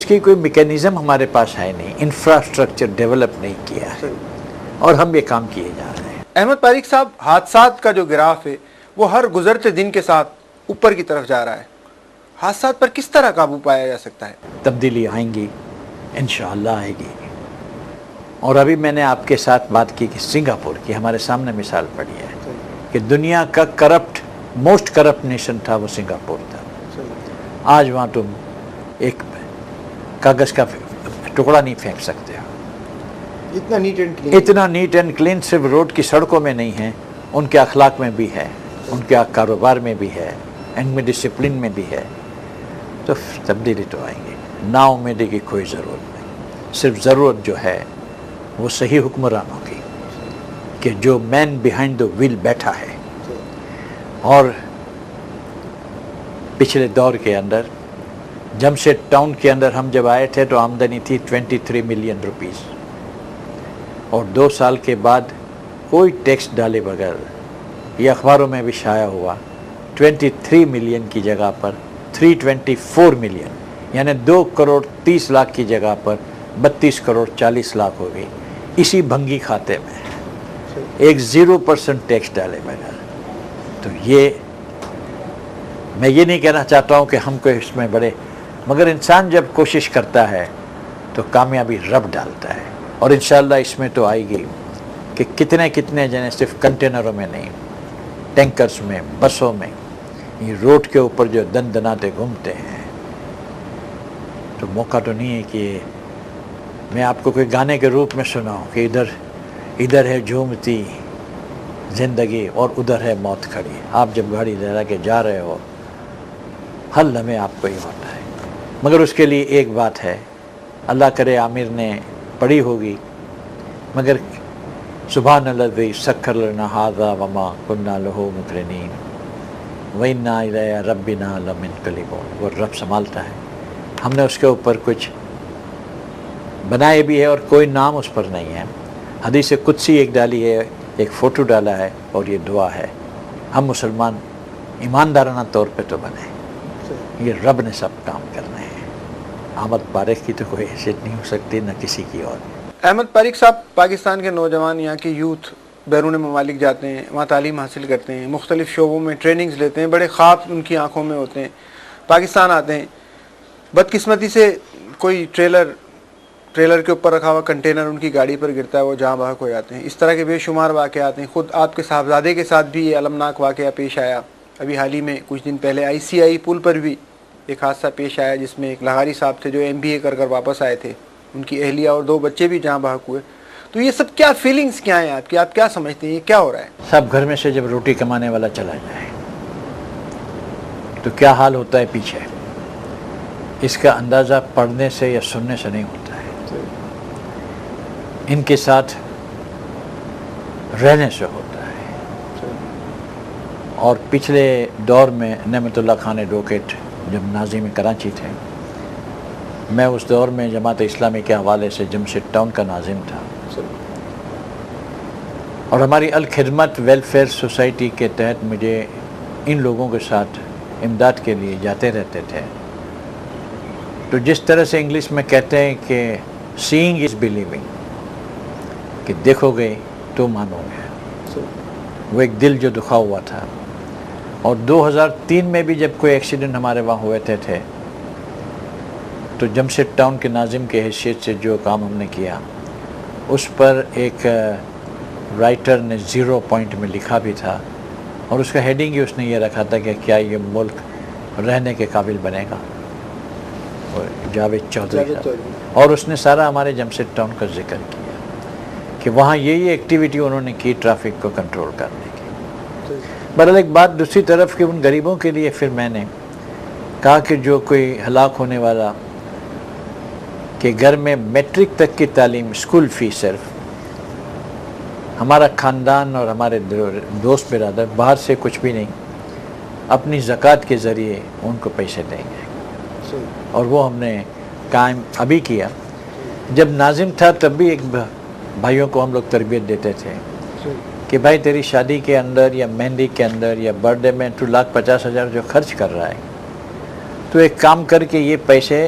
اس کی کوئی میکینزم ہمارے پاس ہے نہیں، انفراسٹرکچر ڈیولپ نہیں کیا ہے، اور ہم یہ کام کیے جا رہے ہیں۔ احمد طارق صاحب، حادثات کا جو گراف ہے وہ ہر گزرتے دن کے ساتھ اوپر کی طرف جا رہا ہے، حادثات پر کس طرح قابو پایا جا سکتا ہے؟ تبدیلی آئیں گی، انشاءاللہ آئے گی۔ اور ابھی میں نے آپ کے ساتھ بات کی کہ سنگاپور کی ہمارے سامنے مثال پڑی ہے کہ دنیا کا موسٹ کرپٹ نیشن تھا، وہ سنگاپور تھا۔ آج وہاں تم ایک کاغذ کا ٹکڑا نہیں پھینک سکتے ہو، اتنا نیٹ اینڈ کلین صرف روڈ کی سڑکوں میں نہیں ہے، ان کے اخلاق میں بھی ہے، ان کے کاروبار میں بھی ہے، ان میں ڈسپلن میں بھی ہے۔ تو تبدیلی تو آئیں گی، نا امیدی کی کوئی ضرورت نہیں، صرف ضرورت جو ہے وہ صحیح حکمرانوں کی، کہ جو مین بیہائنڈ دا ویل بیٹھا ہے۔ اور پچھلے دور کے اندر جمشید ٹاؤن کے اندر ہم جب آئے تھے تو آمدنی تھی 23 ملین روپیز، اور 2 سال کے بعد کوئی ٹیکس ڈالے بغیر، یہ اخباروں میں بھی شائع ہوا، 23 ملین کی جگہ پر 324 ملین، یعنی 2 کروڑ 30 لاکھ کی جگہ پر 32 کروڑ 40 لاکھ ہو گئی، اسی بھنگی کھاتے میں، ایک 0% ٹیکس ڈالے بغیر۔ تو یہ میں یہ نہیں کہنا چاہتا ہوں کہ ہم کو اس میں بڑے، مگر انسان جب کوشش کرتا ہے تو کامیابی رب ڈالتا ہے، اور انشاءاللہ اس میں تو آئے گی کہ کتنے جنے صرف کنٹینروں میں نہیں، ٹینکرز میں، بسوں میں، یہ روڈ کے اوپر جو دن دناتے گھومتے ہیں۔ تو موقع تو نہیں ہے کہ میں آپ کو کوئی گانے کے روپ میں سناؤں کہ ادھر ہے جھومتی زندگی اور ادھر ہے موت کھڑی۔ آپ جب گاڑی لہرا کے جا رہے ہو، ہر لمحے آپ کو یہ ہوتا ہے، مگر اس کے لیے ایک بات ہے، اللہ کرے عامر نے پڑھی ہوگی، مگر سبحان الذی سخر لنا ھذا وما کنا لہ مقرنین وإنا الیہ ربنا لمنقلبون۔ وہ رب سنبھالتا ہے، ہم نے اس کے اوپر کچھ بنائے بھی ہے اور کوئی نام اس پر نہیں ہے۔ حدیث قدسی ایک ڈالی ہے، ایک فوٹو ڈالا ہے، اور یہ دعا ہے۔ ہم مسلمان ایماندارانہ طور پہ تو بنے، یہ رب نے سب کام کرنے ہیں، احمد طارق کی تو کوئی حیثیت نہیں ہو سکتی، نہ کسی کی اور۔ احمد طارق صاحب، پاکستان کے نوجوان، یہاں کے یوتھ بیرون ممالک جاتے ہیں، وہاں تعلیم حاصل کرتے ہیں، مختلف شعبوں میں ٹریننگز لیتے ہیں، بڑے خواب ان کی آنکھوں میں ہوتے ہیں، پاکستان آتے ہیں، بدقسمتی سے کوئی ٹریلر کے اوپر رکھا ہوا کنٹینر ان کی گاڑی پر گرتا ہے، وہ جہاں بحق ہو جاتے ہیں۔ اس طرح کے بے شمار واقعات ہیں، خود آپ کے صاحبزادے کے ساتھ بھی یہ المناک واقعہ پیش آیا، ابھی حال ہی میں کچھ دن پہلے ICI پل پر بھی ایک حادثہ پیش آیا، جس میں ایک لغاری صاحب تھے جو MBA کر واپس آئے تھے، ان کی اہلیہ اور 2 بچے بھی جہاں بحق ہوئے۔ تو یہ سب کیا فیلنگز کیا ہیں آپ کی، آپ کیا سمجھتے ہیں یہ کیا ہو رہا ہے؟ سب گھر میں سے جب روٹی کمانے والا چلا جائے تو کیا حال ہوتا ہے پیچھے، اس کا اندازہ پڑھنے سے یا سننے سے نہیں ہوتا ہے، ان کے ساتھ رہنے سے ہوتا ہے۔ اور پچھلے دور میں نعمت اللہ خان ایڈوکیٹ جب ناظم کراچی تھے، میں اس دور میں جماعت اسلامی کے حوالے سے جمشید ٹاؤن کا ناظم تھا، اور ہماری الخدمت ویلفیئر سوسائٹی کے تحت مجھے ان لوگوں کے ساتھ امداد کے لیے جاتے رہتے تھے۔ تو جس طرح سے انگلش میں کہتے ہیں کہ سینگ از بلیونگ، کہ دیکھو گے تو مانو گے، وہ ایک دل جو دکھا ہوا تھا۔ اور 2003 میں بھی جب کوئی ایکسیڈنٹ ہمارے وہاں ہوئے تھے تو جمشید ٹاؤن کے ناظم کے حیثیت سے جو کام ہم نے کیا، اس پر ایک رائٹر نے 0 پوائنٹ میں لکھا بھی تھا، اور اس کا ہیڈنگ ہی اس نے یہ رکھا تھا کہ کیا یہ ملک رہنے کے قابل بنے گا، جاوید چودھری صاحب۔ اور اس نے سارا ہمارے جمشید ٹاؤن کا ذکر کیا کہ وہاں یہی ایکٹیویٹی انہوں نے کی ٹریفک کو کنٹرول کرنے کی۔ بہرحال ایک بات دوسری طرف کہ ان غریبوں کے لیے پھر میں نے کہا کہ جو کوئی ہلاک ہونے والا کہ گھر میں میٹرک تک کی تعلیم، اسکول فی صرف ہمارا خاندان اور ہمارے دوست برادر باہر سے کچھ بھی نہیں، اپنی زکوٰۃ کے ذریعے ان کو پیسے دیں گے، اور وہ ہم نے قائم ابھی کیا۔ جب ناظم تھا تب بھی ایک بھائیوں کو ہم لوگ تربیت دیتے تھے کہ بھائی تیری شادی کے اندر یا مہندی کے اندر یا برتھ ڈے میں 2,50,000 جو خرچ کر رہا ہے، تو ایک کام کر کے یہ پیسے